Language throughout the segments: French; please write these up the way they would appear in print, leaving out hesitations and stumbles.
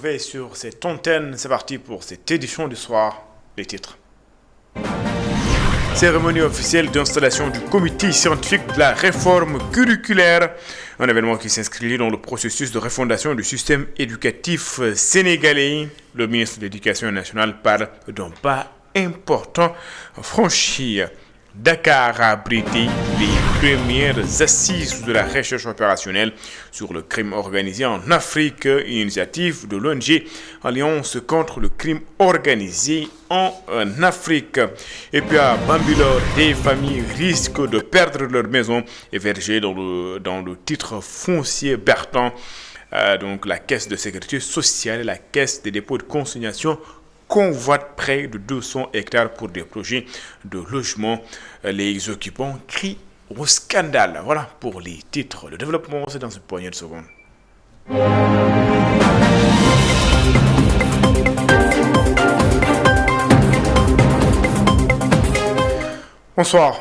retrouver sur cette antenne. C'est parti pour cette édition du soir. Les titres. Cérémonie officielle d'installation du comité scientifique de la réforme curriculaire. Un événement qui s'inscrit dans le processus de refondation du système éducatif sénégalais. Le ministre de l'Éducation nationale parle d'un pas important franchi. Dakar a abrité les premières assises de la recherche opérationnelle sur le crime organisé en Afrique, une initiative de l'ONG Alliance contre le crime organisé en Afrique. Et puis à Bambilor, des familles risquent de perdre leur maison hébergée dans le titre foncier Bertrand. Donc la caisse de sécurité sociale et la caisse des dépôts de consignation convoitent près de 200 hectares pour des projets de logement. Les occupants crient au scandale. Voilà pour les titres. Le développement, c'est dans une poignée de secondes. Bonsoir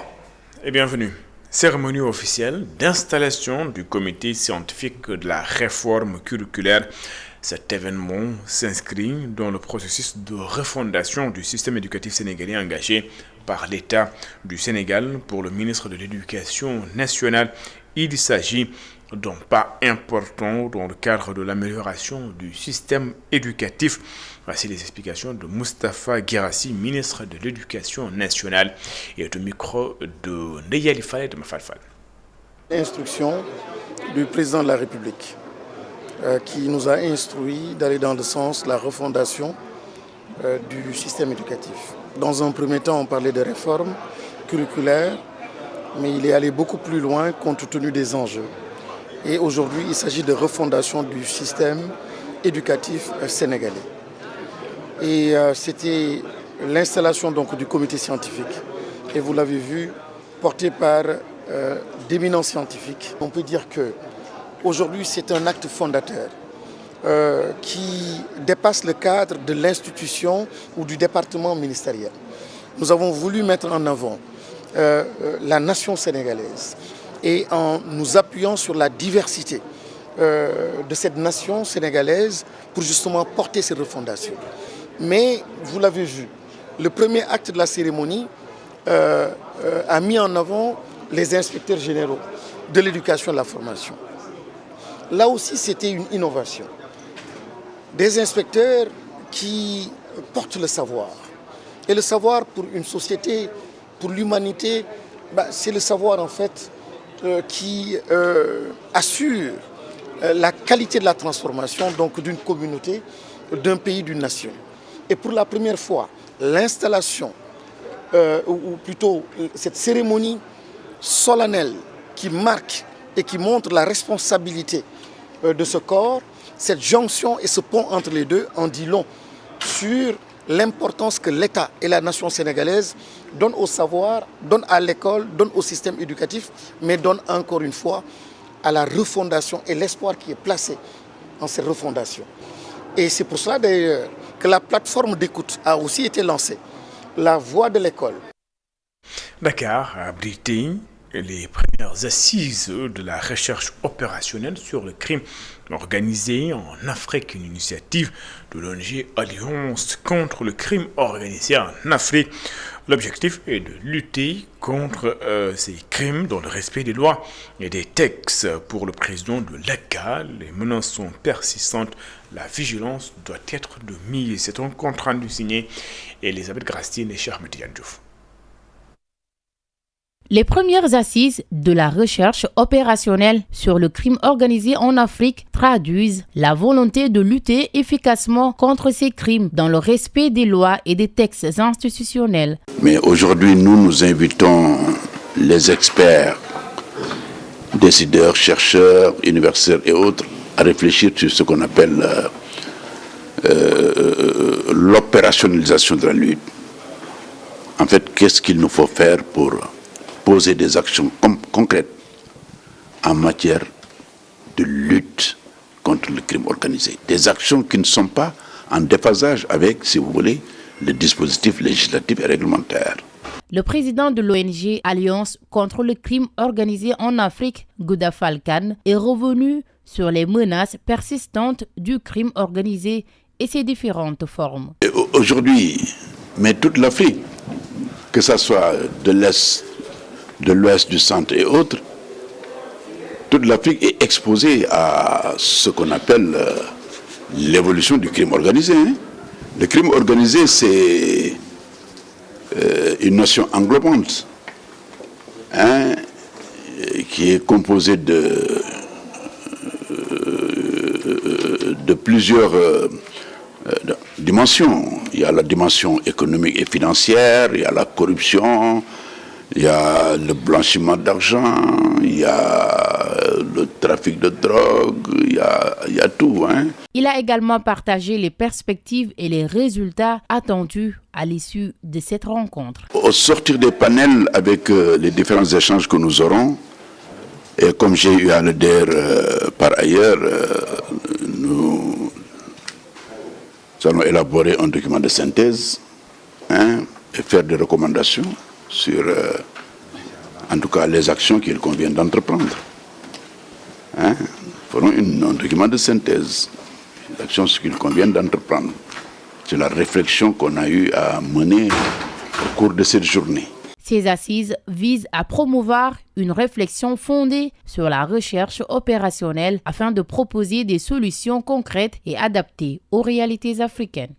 et bienvenue. Cérémonie officielle d'installation du comité scientifique de la réforme curriculaire. Cet événement s'inscrit dans le processus de refondation du système éducatif sénégalais engagé par l'État du Sénégal pour le ministre de l'Éducation nationale. Il s'agit d'un pas important dans le cadre de l'amélioration du système éducatif. Voici les explications de Moustapha Guirassi, ministre de l'Éducation nationale, et au micro de Ndeyali Falé de Mafalfal. L'instruction du président de la République qui nous a instruit d'aller dans le sens de la refondation du système éducatif. Dans un premier temps, on parlait de réforme curriculaire, mais il est allé beaucoup plus loin compte tenu des enjeux. Et aujourd'hui, il s'agit de refondation du système éducatif sénégalais. Et c'était l'installation donc du comité scientifique. Et vous l'avez vu, porté par d'éminents scientifiques. On peut dire que aujourd'hui, c'est un acte fondateur qui dépasse le cadre de l'institution ou du département ministériel. Nous avons voulu mettre en avant la nation sénégalaise et en nous appuyant sur la diversité de cette nation sénégalaise pour justement porter ces refondations. Mais vous l'avez vu, le premier acte de la cérémonie a mis en avant les inspecteurs généraux de l'éducation et de la formation. Là aussi, c'était une innovation. Des inspecteurs qui portent le savoir. Et le savoir pour une société, pour l'humanité, c'est le savoir en fait qui assure la qualité de la transformation donc d'une communauté, d'un pays, d'une nation. Et pour la première fois, l'installation, ou plutôt cette cérémonie solennelle qui marque et qui montre la responsabilité de ce corps, cette jonction et ce pont entre les deux en dit long sur l'importance que l'État et la nation sénégalaise donnent au savoir, donnent à l'école, donnent au système éducatif, mais donnent encore une fois à la refondation et l'espoir qui est placé en cette refondation. Et c'est pour cela d'ailleurs que la plateforme d'écoute a aussi été lancée, la voix de l'école. Dakar a abrité les premières assises de la recherche opérationnelle sur le crime organisé en Afrique, une initiative de l'ONG Alliance contre le crime organisé en Afrique. L'objectif est de lutter contre ces crimes dans le respect des lois et des textes. Pour le président de l'ACA, les menaces sont persistantes. La vigilance doit être de mise. C'est un compte rendu signé Elisabeth Grastine et Cheikh Ahmed Diouf. Les premières assises de la recherche opérationnelle sur le crime organisé en Afrique traduisent la volonté de lutter efficacement contre ces crimes dans le respect des lois et des textes institutionnels. Mais aujourd'hui, nous invitons les experts, décideurs, chercheurs, universitaires et autres à réfléchir sur ce qu'on appelle l'opérationnalisation de la lutte. En fait, qu'est-ce qu'il nous faut faire pour poser des actions concrètes en matière de lutte contre le crime organisé. Des actions qui ne sont pas en déphasage avec, si vous voulez, le dispositif législatif et réglementaire. Le président de l'ONG Alliance contre le crime organisé en Afrique, Gouda Falcane, est revenu sur les menaces persistantes du crime organisé et ses différentes formes. Aujourd'hui, mais toute l'Afrique, que ce soit de l'Est, de l'Ouest, du Centre et autres, toute l'Afrique est exposée à ce qu'on appelle l'évolution du crime organisé. Le crime organisé, c'est une notion englobante qui est composée de plusieurs dimensions. Il y a la dimension économique et financière, il y a la corruption, il y a le blanchiment d'argent, il y a le trafic de drogue, il y a tout. Il a également partagé les perspectives et les résultats attendus à l'issue de cette rencontre. Au sortir des panels avec les différents échanges que nous aurons, et comme j'ai eu à le dire par ailleurs, nous allons élaborer un document de synthèse et faire des recommandations sur, en tout cas, les actions qu'il convient d'entreprendre. Nous ferons un document de synthèse, les actions qu'il convient d'entreprendre. C'est la réflexion qu'on a eu à mener au cours de cette journée. Ces assises visent à promouvoir une réflexion fondée sur la recherche opérationnelle afin de proposer des solutions concrètes et adaptées aux réalités africaines.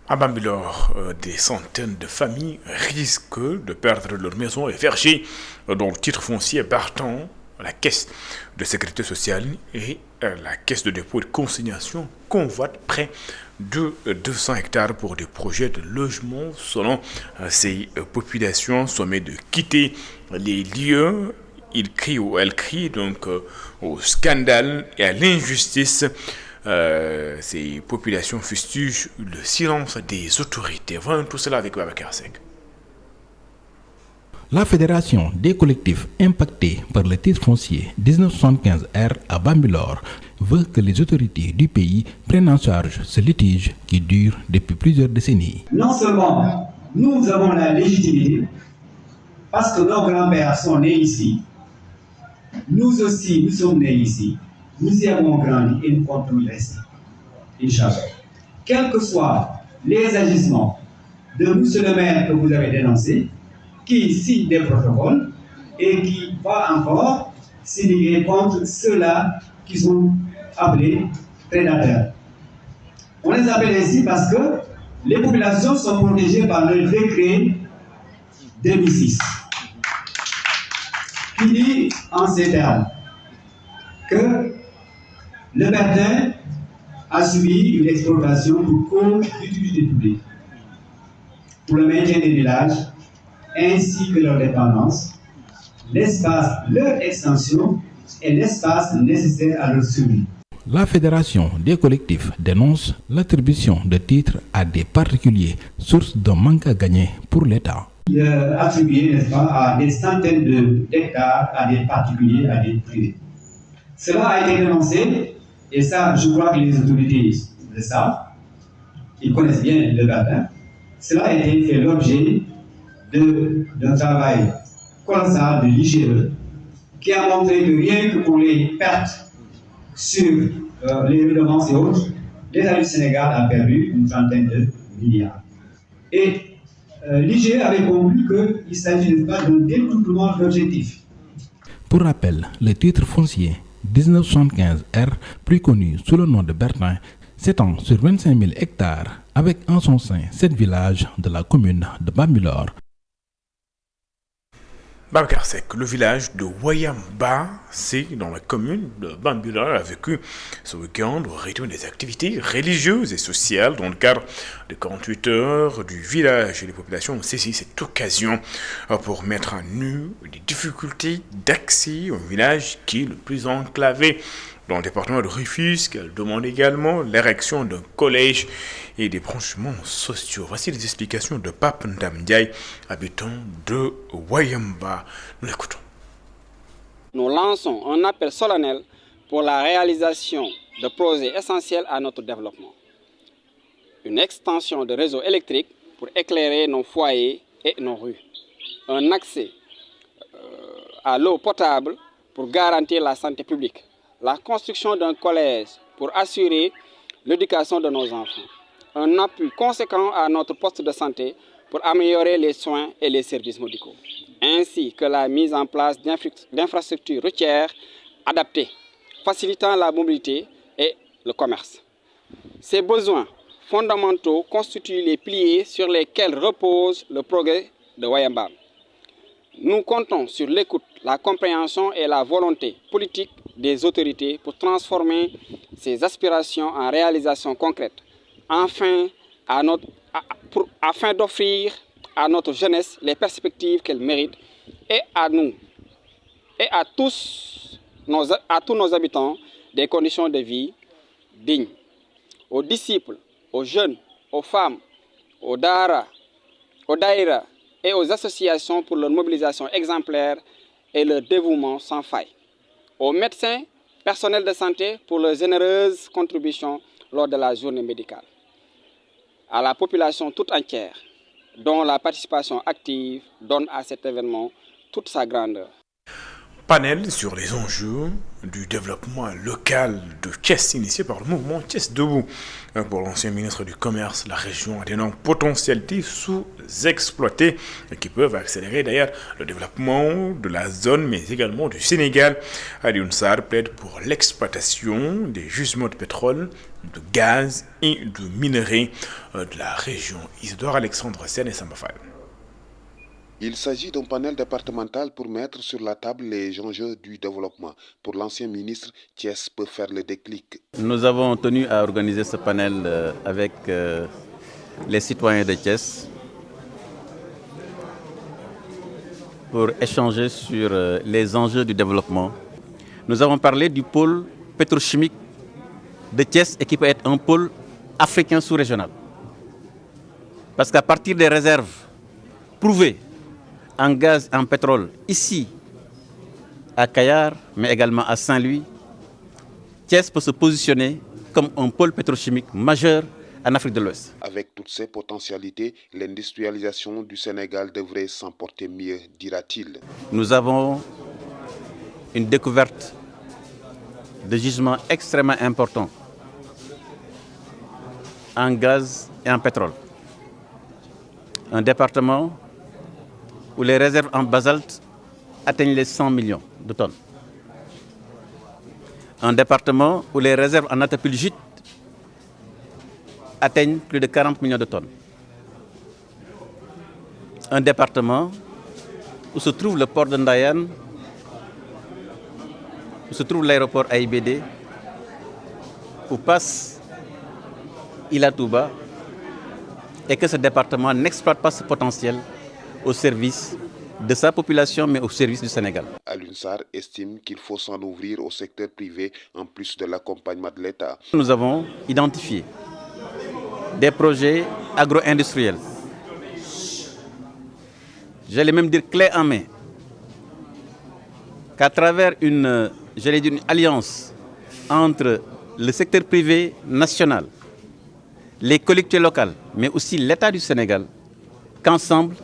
À Bambilor, des centaines de familles risquent de perdre leur maison et verger dont le titre foncier partant la caisse de sécurité sociale et la caisse de dépôt et de consignation convoitent près de 200 hectares pour des projets de logement. Selon ces populations, sommées de quitter les lieux, elles crient donc au scandale et à l'injustice. Ces populations fustigent le silence des autorités. Voyons tout cela avec Babacar Seck. La Fédération des collectifs impactés par le titre foncier 1975R à Bambilor veut que les autorités du pays prennent en charge ce litige qui dure depuis plusieurs décennies. Non seulement nous avons la légitimité, parce que nos grands-pères sont nés ici, nous aussi nous sommes nés ici, nous y avons grandi et nous comptons y rester. Inch'Allah. Quels que soient les agissements de M. le maire que vous avez dénoncé, qui signe des protocoles et qui va encore signer contre ceux-là qui sont appelés prédateurs. On les appelle ainsi parce que les populations sont protégées par le décret 2006 qui dit en ces termes que le Bertin a subi une exploitation pour cause d'utilité publique pour le maintien des villages ainsi que leur dépendance, l'espace, leur extension et l'espace nécessaire à leur survie. La Fédération des collectifs dénonce l'attribution de titres à des particuliers, source d'un manque à gagner pour l'État. Attribué, n'est-ce pas, à des centaines d'hectares à des particuliers, à des privés. Cela a été dénoncé, et ça, je crois que les autorités le savent, ils connaissent bien le Bertin. Cela a été fait l'objet d'un travail colossal de l'IGE qui a montré que rien que pour les pertes sur les redevances et autres, l'État du Sénégal a perdu une trentaine de milliards. Et l'IGE avait conclu qu'il ne s'agit pas d'un détournement de l'objectif. Pour rappel, le titre foncier 1975R, plus connu sous le nom de Bertin, s'étend sur 25 000 hectares avec en son sein 7 villages de la commune de Bambilor. Babacar Seck, le village de Wayamba, c'est dans la commune de Bambilor, a vécu ce week-end au rythme des activités religieuses et sociales dans le cadre de 48 heures du village. Et les populations ont saisi cette occasion pour mettre à nu les difficultés d'accès au village qui est le plus enclavé dans le département de Rufisque. Elle demande également l'érection d'un collège et des branchements sociaux. Voici les explications de Pape Ndamdiaye, habitant de Wayamba. Nous l'écoutons. Nous lançons un appel solennel pour la réalisation de projets essentiels à notre développement. Une extension de réseau électrique pour éclairer nos foyers et nos rues. Un accès à l'eau potable pour garantir la santé publique, la construction d'un collège pour assurer l'éducation de nos enfants, un appui conséquent à notre poste de santé pour améliorer les soins et les services médicaux, ainsi que la mise en place d'infrastructures routières adaptées, facilitant la mobilité et le commerce. Ces besoins fondamentaux constituent les piliers sur lesquels repose le progrès de Wayambam. Nous comptons sur l'écoute, la compréhension et la volonté politique des autorités pour transformer ces aspirations en réalisations concrètes, afin d'offrir à notre jeunesse les perspectives qu'elle mérite et à nous et à tous nos habitants des conditions de vie dignes. Aux disciples, aux jeunes, aux femmes, aux daïra et aux associations pour leur mobilisation exemplaire et leur dévouement sans faille. Aux médecins, personnels de santé pour leurs généreuses contributions lors de la journée médicale. À la population toute entière, dont la participation active donne à cet événement toute sa grandeur. Panel sur les enjeux du développement local de Thiès, initié par le mouvement Thiès Debout. Pour l'ancien ministre du Commerce, la région a d'énormes potentialités sous-exploitées qui peuvent accélérer d'ailleurs le développement de la zone, mais également du Sénégal. Alioune Sarr plaide pour l'exploitation des gisements de pétrole, de gaz et de minerais de la région. Isidore Alexandre Sen et Samba Fall. Il s'agit d'un panel départemental pour mettre sur la table les enjeux du développement. Pour l'ancien ministre, Thiès peut faire le déclic. Nous avons tenu à organiser ce panel avec les citoyens de Thiès pour échanger sur les enjeux du développement. Nous avons parlé du pôle pétrochimique de Thiès et qui peut être un pôle africain sous-régional. Parce qu'à partir des réserves prouvées en gaz et en pétrole ici à Kayar, mais également à Saint-Louis, Thiès peut se positionner comme un pôle pétrochimique majeur en Afrique de l'Ouest. Avec toutes ces potentialités, l'industrialisation du Sénégal devrait s'en porter mieux, dira-t-il. Nous avons une découverte de gisements extrêmement importants en gaz et en pétrole. Un département où les réserves en basalte atteignent les 100 millions de tonnes. Un département où les réserves en atapulgite atteignent plus de 40 millions de tonnes. Un département où se trouve le port de Ndayan, où se trouve l'aéroport AIBD, où passe Ila Touba, et que ce département n'exploite pas ce potentiel au service de sa population, mais au service du Sénégal. Alioune Sarr estime qu'il faut s'en ouvrir au secteur privé en plus de l'accompagnement de l'État. Nous avons identifié des projets agro-industriels, j'allais même dire clé en main, qu'à travers une alliance entre le secteur privé national, les collectivités locales, mais aussi l'État du Sénégal, qu'ensemble,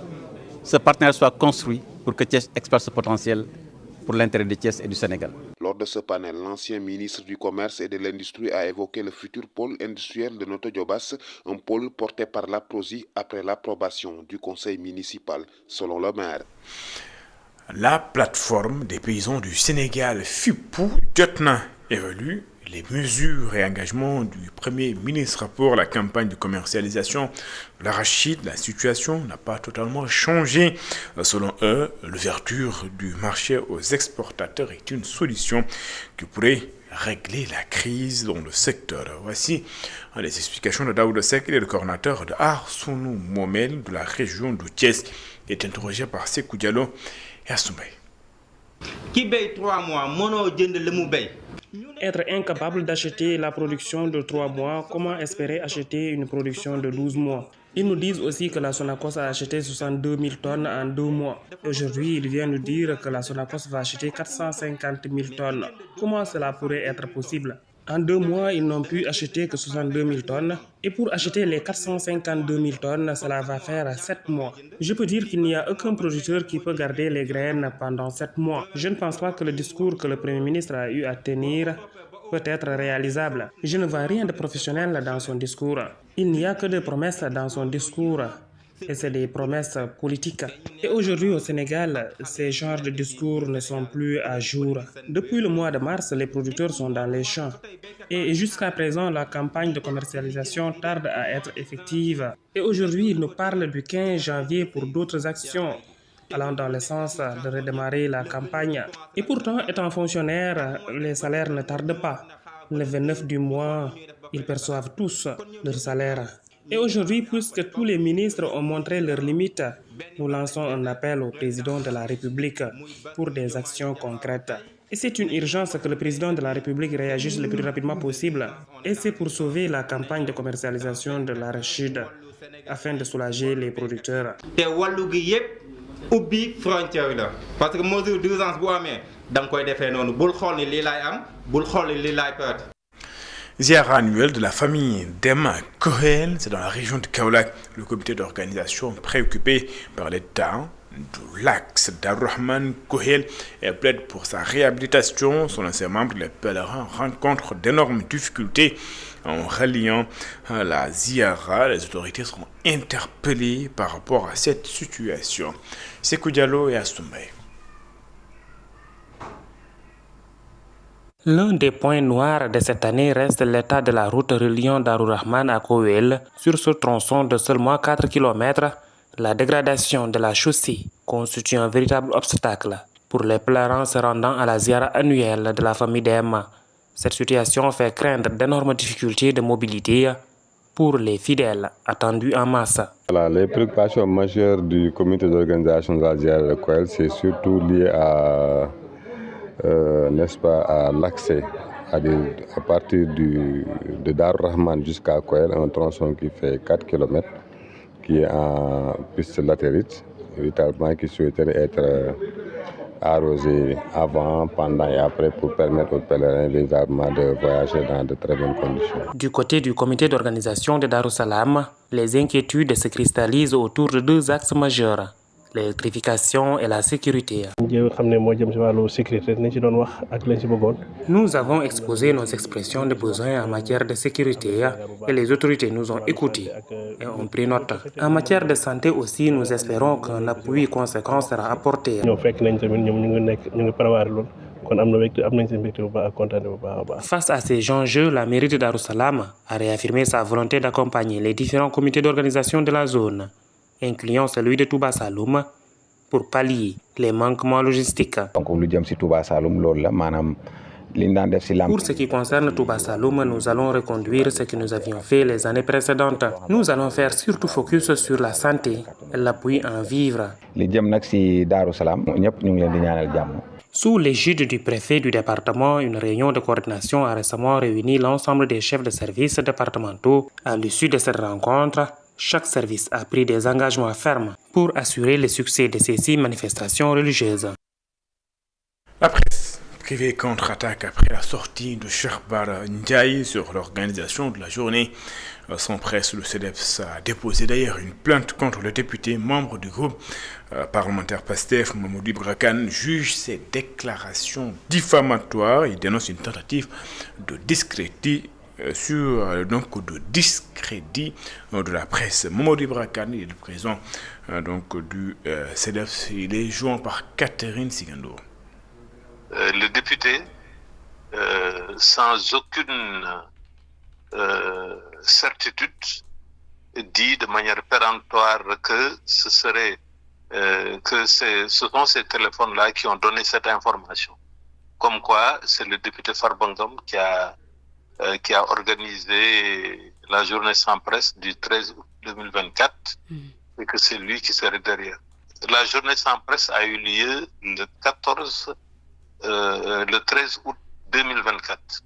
ce partenariat soit construit pour que Thiès exploite ce potentiel pour l'intérêt de Thiès et du Sénégal. Lors de ce panel, l'ancien ministre du Commerce et de l'Industrie a évoqué le futur pôle industriel de Notto Diobass, un pôle porté par la PROSI après l'approbation du conseil municipal, selon le maire. La plateforme des paysans du Sénégal, FIPOU Jotna, évalue les mesures et engagements du Premier ministre pour la campagne de commercialisation de l'arachide. La situation n'a pas totalement changé. Selon eux, l'ouverture du marché aux exportateurs est une solution qui pourrait régler la crise dans le secteur. Voici les explications de Daoud Sek, le coordinateur de Arsounou Momel de la région de Thiès, qui est interrogé par Sekou Diallo et Assoumay. Qui paye 3 mois, mono jënd le mu bay. Être incapable d'acheter la production de 3 mois, comment espérer acheter une production de 12 mois? Ils nous disent aussi que la Sonacos a acheté 62 000 tonnes en 2 mois. Aujourd'hui, ils viennent nous dire que la Sonacos va acheter 450 000 tonnes. Comment cela pourrait être possible? En 2 mois, ils n'ont pu acheter que 62 000 tonnes. Et pour acheter les 452 000 tonnes, cela va faire 7 mois. Je peux dire qu'il n'y a aucun producteur qui peut garder les graines pendant 7 mois. Je ne pense pas que le discours que le Premier ministre a eu à tenir peut être réalisable. Je ne vois rien de professionnel dans son discours. Il n'y a que des promesses dans son discours. Et c'est des promesses politiques. Et aujourd'hui au Sénégal, ces genres de discours ne sont plus à jour. Depuis le mois de mars, les producteurs sont dans les champs. Et jusqu'à présent, la campagne de commercialisation tarde à être effective. Et aujourd'hui, ils nous parlent du 15 janvier pour d'autres actions allant dans le sens de redémarrer la campagne. Et pourtant, étant fonctionnaires, les salaires ne tardent pas. Le 29 du mois, ils perçoivent tous leur salaire. Et aujourd'hui, puisque tous les ministres ont montré leurs limites, nous lançons un appel au président de la République pour des actions concrètes. Et c'est une urgence que le président de la République réagisse le plus rapidement possible. Et c'est pour sauver la campagne de commercialisation de l'arachide afin de soulager les producteurs. ubbi frontière la parce que mesure d'urgence bu amee da nga koy defee noonu bul xool ni lii laay am bul xool ni lii laay perte. Ziara annuelle de la famille Dema Kohel, c'est dans la région de Kaolack. Le comité d'organisation préoccupé par l'état de l'axe d'Abdourahmane Kohel plaide pour sa réhabilitation. Son ancien membre, les pèlerins, rencontrent d'énormes difficultés en ralliant la Ziara. Les autorités seront interpellées par rapport à cette situation. Sekou Diallo et Astumbaye. L'un des points noirs de cette année reste l'état de la route reliant Darou-Rahman à Kohel. Sur ce tronçon de seulement 4 km, la dégradation de la chaussée constitue un véritable obstacle pour les pèlerins se rendant à la ziara annuelle de la famille Dema. Cette situation fait craindre d'énormes difficultés de mobilité pour les fidèles attendus en masse. Les préoccupations majeures du comité d'organisation de la ziara de Kohel, c'est surtout lié à n'est-ce pas, à l'accès à partir de Darou-Rahman jusqu'à Kohel, un tronçon qui fait 4 km, qui est en piste latérite, véritablement qui souhaiterait être arrosé avant, pendant et après pour permettre aux pèlerins véritablement de voyager dans de très bonnes conditions. Du côté du comité d'organisation de Darou-Salam, les inquiétudes se cristallisent autour de 2 axes majeurs: l'électrification et la sécurité. Nous avons exposé nos expressions de besoin en matière de sécurité et les autorités nous ont écoutés et ont pris note. En matière de santé aussi, nous espérons qu'un appui conséquent sera apporté. Face à ces enjeux, la mairie de Darou-Salam a réaffirmé sa volonté d'accompagner les différents comités d'organisation de la zone, incluant celui de Touba Saloum, pour pallier les manquements logistiques. Pour ce qui concerne Touba Saloum, nous allons reconduire ce que nous avions fait les années précédentes. Nous allons faire surtout focus sur la santé et l'appui en vivre. Sous l'égide du préfet du département, une réunion de coordination a récemment réuni l'ensemble des chefs de services départementaux. À l'issue de cette rencontre, chaque service a pris des engagements fermes pour assurer le succès de ces 6 manifestations religieuses. La presse privée contre-attaque après la sortie de Cherbar Ndiaye sur l'organisation de la journée. Sans presse, le CEDEPS a déposé d'ailleurs une plainte contre le député membre du groupe parlementaire PASTEF, Mamadou Ibra Kane, juge ces déclarations diffamatoires et dénonce une tentative de discrédit de la presse. Mamadou Ibra Kane, il est le président du CEDEPS. Il est joint par Catherine Sigando. Le député, sans aucune certitude, dit de manière péremptoire que ce sont ces téléphones-là qui ont donné cette information. Comme quoi, c'est le député Farbangom qui a organisé la journée sans presse du 13 août 2024 et que c'est lui qui serait derrière. La journée sans presse a eu lieu le 13 août 2024.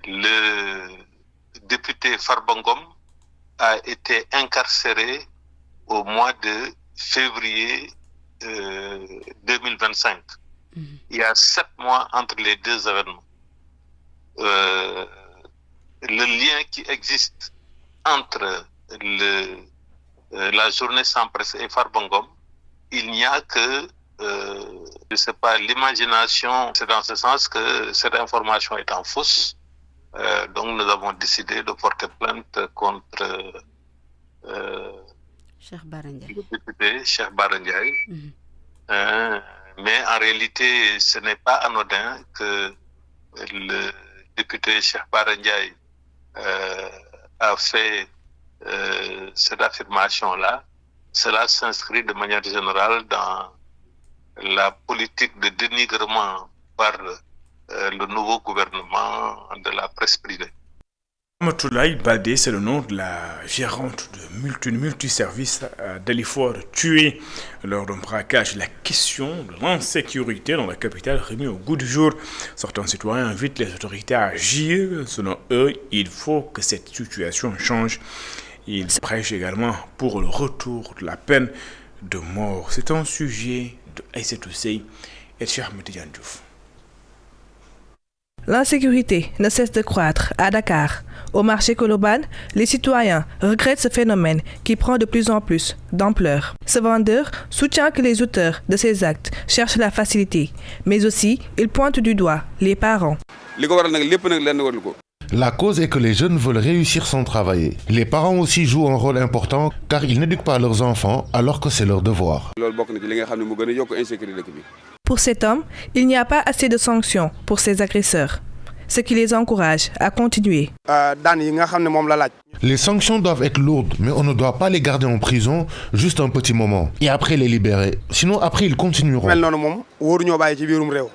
Le député Farbangom a été incarcéré au mois de février 2025. Il y a 7 mois entre les 2 événements. le lien qui existe entre la journée sans presse et Farbangom, il n'y a que, je ne sais pas, l'imagination. C'est dans ce sens que cette information étant fausse, donc nous avons décidé de porter plainte contre le député Cheikh Bara Ndiaye. Mais en réalité, ce n'est pas anodin que le député Cheikh Bara Ndiaye a fait cette affirmation-là. Cela s'inscrit de manière générale dans la politique de dénigrement par le nouveau gouvernement de la presse privée. Ramatoulaye Baldé, c'est le nom de la gérante de multiservice à Dalifort, tuée lors d'un braquage. La question de l'insécurité dans la capitale remis au goût du jour. Certains citoyens invitent les autorités à agir. Selon eux, il faut que cette situation change. Ils prêchent également pour le retour de la peine de mort. C'est un sujet de Aïssatou Sey et de Cheikh Ahmed Tidiane Diouf. L'insécurité ne cesse de croître à Dakar. Au marché Colobane, les citoyens regrettent ce phénomène qui prend de plus en plus d'ampleur. Ce vendeur soutient que les auteurs de ces actes cherchent la facilité, mais aussi il pointe du doigt les parents. La cause est que les jeunes veulent réussir sans travailler. Les parents aussi jouent un rôle important car ils n'éduquent pas leurs enfants alors que c'est leur devoir. Pour cet homme, il n'y a pas assez de sanctions pour ces agresseurs, ce qui les encourage à continuer. Les sanctions doivent être lourdes, mais on ne doit pas les garder en prison juste un petit moment et après les libérer. Sinon, après, ils continueront.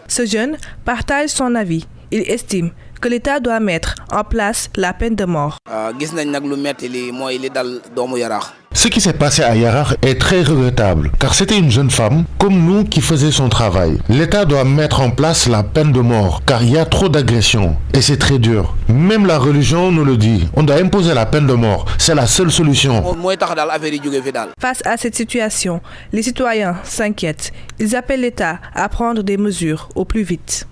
Ce jeune partage son avis. Il estime que l'État doit mettre en place la peine de mort. Ce qui s'est passé à Yarar est très regrettable, car c'était une jeune femme, comme nous, qui faisait son travail. L'État doit mettre en place la peine de mort, car il y a trop d'agressions, et c'est très dur. Même la religion nous le dit, on doit imposer la peine de mort, c'est la seule solution. Face à cette situation, les citoyens s'inquiètent. Ils appellent l'État à prendre des mesures au plus vite.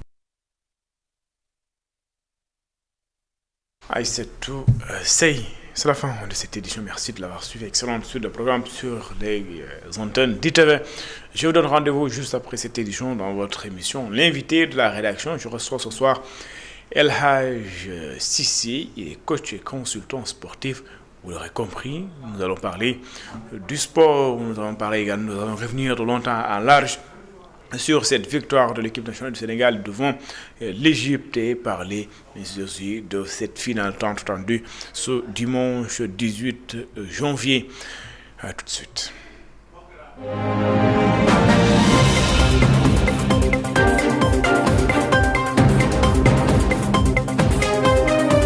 Aïssatou Sey, c'est la fin de cette édition. Merci de l'avoir suivi. Excellente suite de programme sur les antennes d'ITV. Je vous donne rendez-vous juste après cette édition dans votre émission. L'invité de la rédaction, je reçois ce soir El Hadj Sissi. Il est coach et consultant sportif. Vous l'aurez compris, nous allons parler du sport. Nous allons parler également, nous allons revenir de longtemps en large sur cette victoire de l'équipe nationale du Sénégal devant l'Égypte et parler aussi de cette finale tant attendue ce dimanche 18 janvier. À tout de suite.